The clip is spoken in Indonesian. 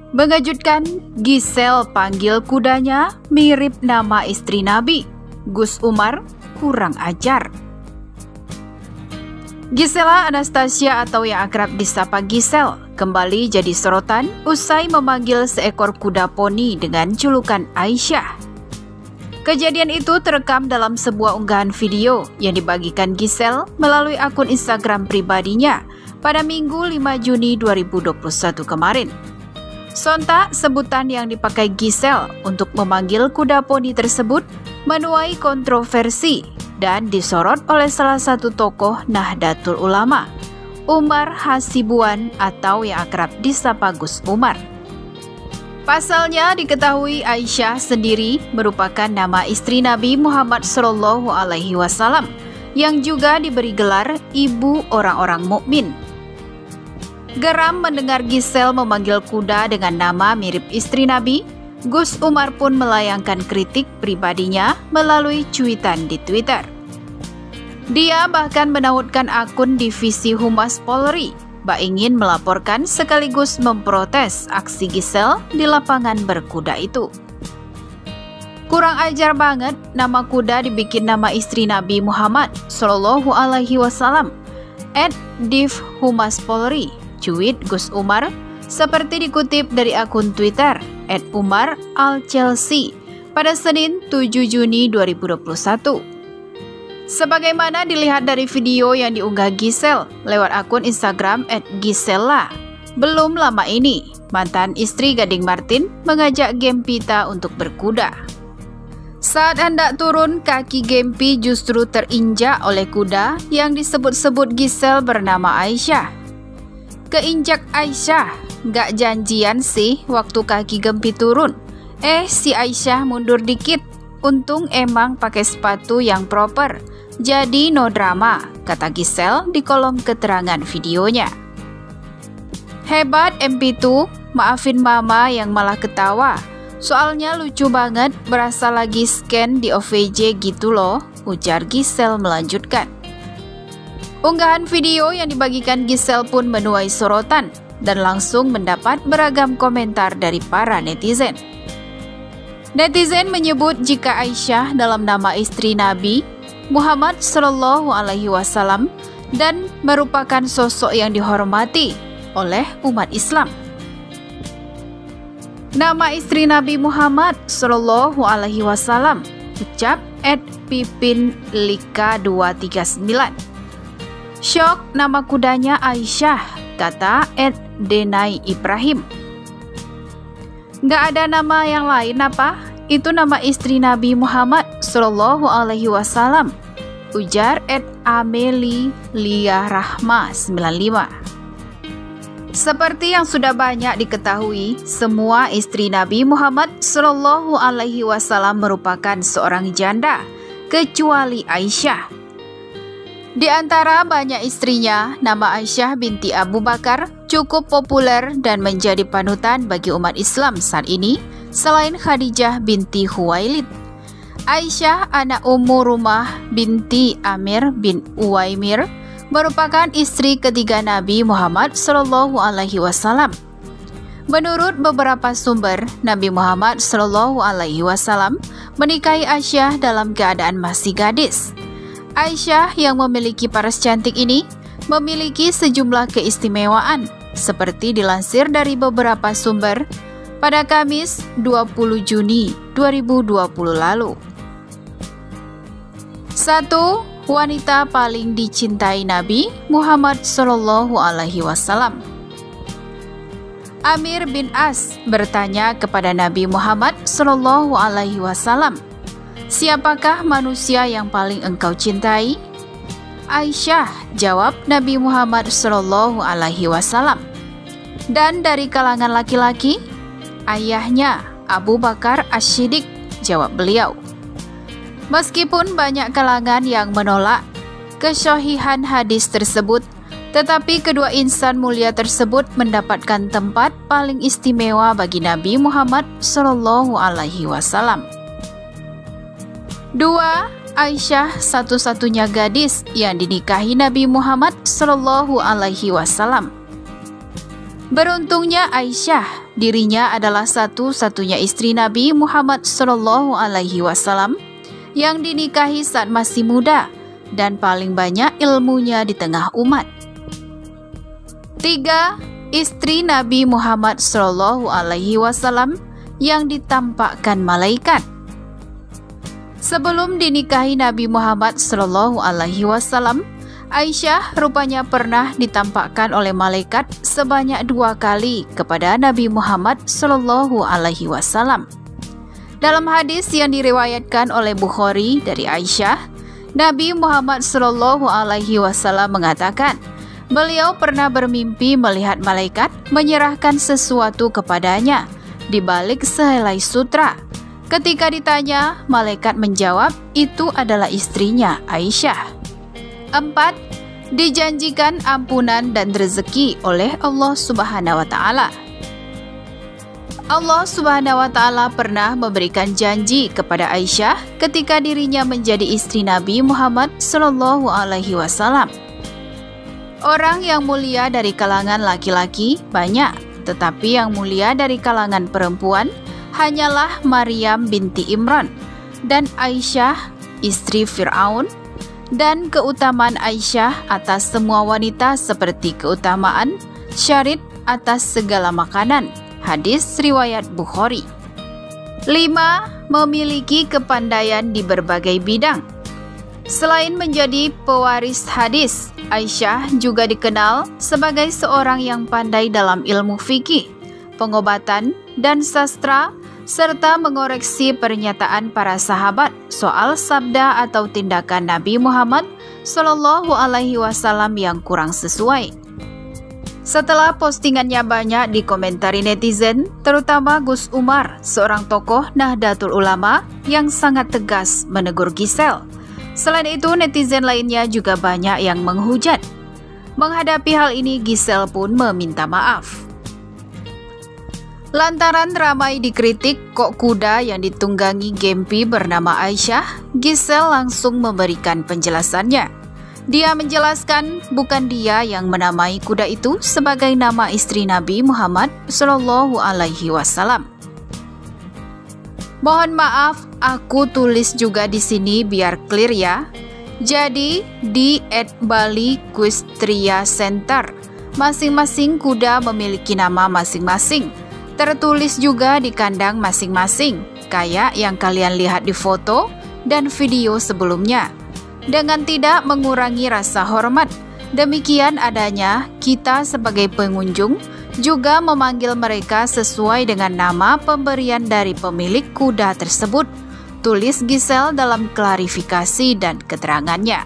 Mengejutkan, Gisel panggil kudanya mirip nama istri Nabi. Gus Umar kurang ajar. Gisela Anastasia atau yang akrab disapa Gisel kembali jadi sorotan usai memanggil seekor kuda poni dengan julukan Aisyah. Kejadian itu terekam dalam sebuah unggahan video yang dibagikan Gisel melalui akun Instagram pribadinya pada Minggu 5 Juni 2021 kemarin. Sontak sebutan yang dipakai Gisel untuk memanggil kuda poni tersebut menuai kontroversi dan disorot oleh salah satu tokoh Nahdlatul Ulama, Umar Hasibuan atau yang akrab disapa Gus Umar. Pasalnya diketahui Aisyah sendiri merupakan nama istri Nabi Muhammad SAW yang juga diberi gelar ibu orang-orang mukmin. Geram mendengar Gisel memanggil kuda dengan nama mirip istri Nabi, Gus Umar pun melayangkan kritik pribadinya melalui cuitan di Twitter. Dia bahkan menautkan akun Divisi Humas Polri, ingin melaporkan sekaligus memprotes aksi Gisel di lapangan berkuda itu. Kurang ajar banget, nama kuda dibikin nama istri Nabi Muhammad SAW. @Div Humas Polri, cuit Gus Umar, seperti dikutip dari akun Twitter @Umar_Al_Chelsea pada Senin 7 Juni 2021. Sebagaimana dilihat dari video yang diunggah Gisel lewat akun Instagram @Gisela, belum lama ini mantan istri Gading Martin mengajak Gempita untuk berkuda. Saat hendak turun, kaki Gempi justru terinjak oleh kuda yang disebut-sebut Gisel bernama Aisyah. Keinjak Aisyah, gak janjian sih waktu kaki Gempi turun. Si Aisyah mundur dikit, untung emang pakai sepatu yang proper. Jadi no drama, kata Gisel di kolom keterangan videonya. Hebat MP2, maafin mama yang malah ketawa. Soalnya lucu banget, berasa lagi scan di OVJ gitu loh, ujar Gisel melanjutkan. Unggahan video yang dibagikan Gisel pun menuai sorotan dan langsung mendapat beragam komentar dari para netizen. Netizen menyebut jika Aisyah dalam nama istri Nabi Muhammad SAW dan merupakan sosok yang dihormati oleh umat Islam. Nama istri Nabi Muhammad SAW, ucap @pipinlika239. Syok, nama kudanya Aisyah, kata @Denai Ibrahim. Gak ada nama yang lain apa? Itu nama istri Nabi Muhammad SAW, ujar @Ameli_Liarahma95. Seperti yang sudah banyak diketahui, semua istri Nabi Muhammad SAW merupakan seorang janda, kecuali Aisyah. Di antara banyak istrinya, nama Aisyah binti Abu Bakar cukup populer dan menjadi panutan bagi umat Islam saat ini, selain Khadijah binti Khuwailid. Aisyah anak Ummu Rumah binti Amir bin Uwaimir merupakan istri ketiga Nabi Muhammad SAW. Menurut beberapa sumber, Nabi Muhammad SAW menikahi Aisyah dalam keadaan masih gadis. Aisyah yang memiliki paras cantik ini memiliki sejumlah keistimewaan, seperti dilansir dari beberapa sumber pada Kamis 20 Juni 2020 lalu. 1. Wanita paling dicintai Nabi Muhammad SAW. Amir bin As bertanya kepada Nabi Muhammad SAW, "Siapakah manusia yang paling engkau cintai?" Aisyah, jawab Nabi Muhammad SAW. Dan dari kalangan laki-laki, ayahnya Abu Bakar As-Siddiq, jawab beliau. Meskipun banyak kalangan yang menolak kesahihan hadis tersebut, tetapi kedua insan mulia tersebut mendapatkan tempat paling istimewa bagi Nabi Muhammad SAW. 2. Aisyah satu-satunya gadis yang dinikahi Nabi Muhammad SAW. Beruntungnya Aisyah, dirinya adalah satu-satunya istri Nabi Muhammad SAW yang dinikahi saat masih muda dan paling banyak ilmunya di tengah umat. 3. Istri Nabi Muhammad SAW yang ditampakkan malaikat. Sebelum dinikahi Nabi Muhammad SAW, Aisyah rupanya pernah ditampakkan oleh malaikat sebanyak 2 kali kepada Nabi Muhammad SAW. Dalam hadis yang diriwayatkan oleh Bukhari dari Aisyah, Nabi Muhammad SAW mengatakan, beliau pernah bermimpi melihat malaikat menyerahkan sesuatu kepadanya di balik sehelai sutra. Ketika ditanya, malaikat menjawab, itu adalah istrinya Aisyah. 4. Dijanjikan ampunan dan rezeki oleh Allah Subhanahu wa Ta'ala. Allah Subhanahu wa Ta'ala pernah memberikan janji kepada Aisyah ketika dirinya menjadi istri Nabi Muhammad SAW. Orang yang mulia dari kalangan laki-laki banyak, tetapi yang mulia dari kalangan perempuan hanyalah Maryam binti Imran dan Aisyah istri Fir'aun, dan keutamaan Aisyah atas semua wanita seperti keutamaan syarid atas segala makanan. Hadis riwayat Bukhari. 5. Memiliki kepandaian di berbagai bidang. Selain menjadi pewaris hadis, Aisyah juga dikenal sebagai seorang yang pandai dalam ilmu fikih, pengobatan, dan sastra, serta mengoreksi pernyataan para sahabat soal sabda atau tindakan Nabi Muhammad SAW yang kurang sesuai. Setelah postingannya banyak dikomentari netizen, terutama Gus Umar, seorang tokoh Nahdlatul Ulama yang sangat tegas menegur Gisel. Selain itu, netizen lainnya juga banyak yang menghujat. Menghadapi hal ini, Gisel pun meminta maaf. Lantaran ramai dikritik kok kuda yang ditunggangi Gempi bernama Aisyah, Gisel langsung memberikan penjelasannya. Dia menjelaskan bukan dia yang menamai kuda itu sebagai nama istri Nabi Muhammad SAW. Mohon maaf, aku tulis juga di sini biar clear ya. Jadi di @bali_quistria center, masing-masing kuda memiliki nama masing-masing. Tertulis juga di kandang masing-masing, kayak yang kalian lihat di foto dan video sebelumnya. Dengan tidak mengurangi rasa hormat, demikian adanya kita sebagai pengunjung juga memanggil mereka sesuai dengan nama pemberian dari pemilik kuda tersebut, tulis Gisel dalam klarifikasi dan keterangannya.